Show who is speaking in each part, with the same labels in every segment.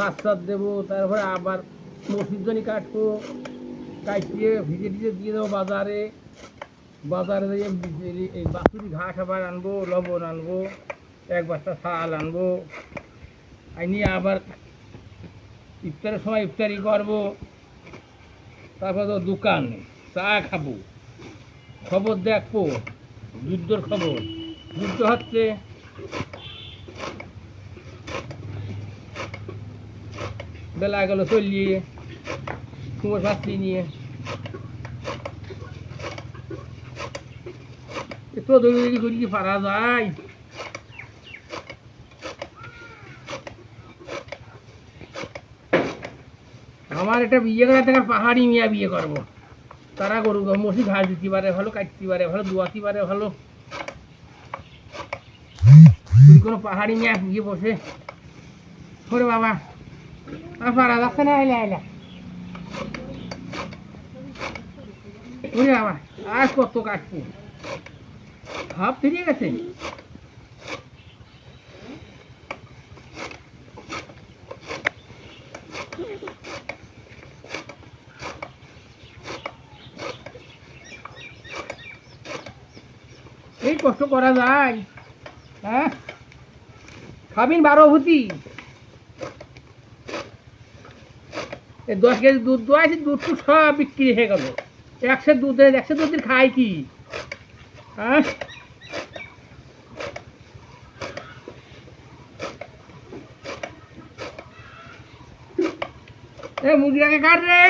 Speaker 1: বাচ্চা দেবো, তারপরে আবার মসুর জনি কাটবো, কাটিয়ে ভিজে ভিজে দিয়ে দেবো বাজারে। বাজারে এই বাছুরি ঘাস আবার আনবো, লবণ আনবো, এক বস্তা চাল আনবো, আনিয়ে আবার ইফতারের সময় ইফতারি করবো। তারপর তো দোকান, চা খাবো, খবর দেখবো, যুদ্ধর খবর। যুদ্ধ হচ্ছে, বেলা গেল চলিয়ে কুমোর ছাত্রী নিয়ে একটু দৌড়ি করি কি পারা যায়। আমার একটা বিয়ে করে একটা পাহাড়ি মিয়া বিয়ে করবো। তারা গরু মসি ঘাস দিতে পারে ভালো, কাটতে পারে ভালো, দোয়াতে পারে ভালো। যদি কোনো পাহাড়ি মিয়া বিয়ে বসে, ওরে বাবা আর পারা যাচ্ছে না। আইলা আইলা ওরে বাবা, আর কত কাটবো, সব ফিরিয়ে গেছে। এই কষ্ট করা যায়, হ্যাঁ? খাবিন 12 ভূতি, 10 কেজি দুধ দোয়াইছি, দুধ তো সব বিক্রি হয়ে গেল। 100 দুধের খায় কি, হ্যাঁ? এ মুরগিটাকে কাট রে।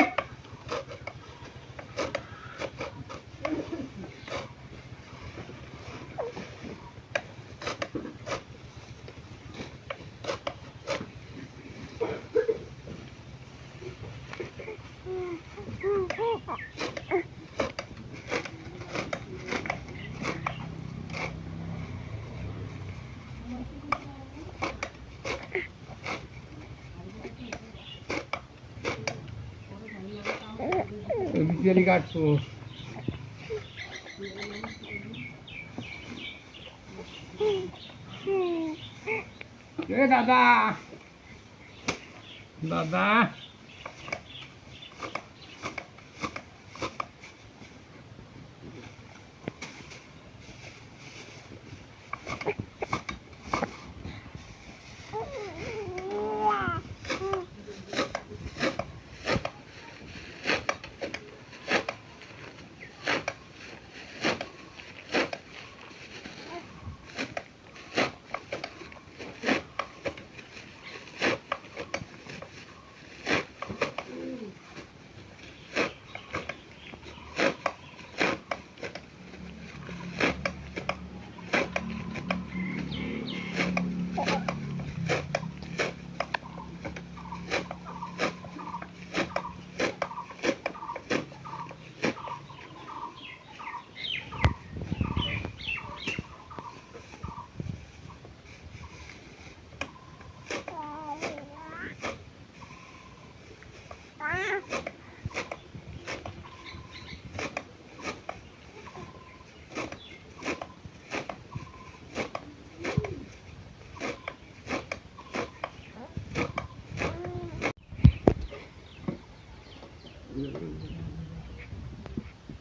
Speaker 1: বিকেলি কাটবো। এ দাদা, দাদা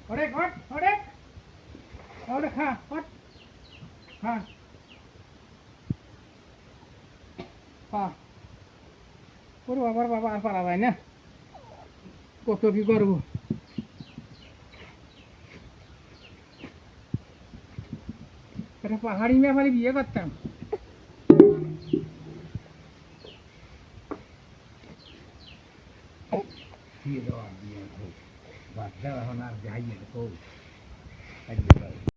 Speaker 1: হরেক হট হরেক হরেক খা হট খা খা। ওরে বাবার বাবা, আর পারা যায় না, কত কি করবো। একটা পাহাড়ি মেয়ে বিয়ে করতাম। দিয়ে দেওয়া, দিয়ে বাচ্চা এখন আর যাই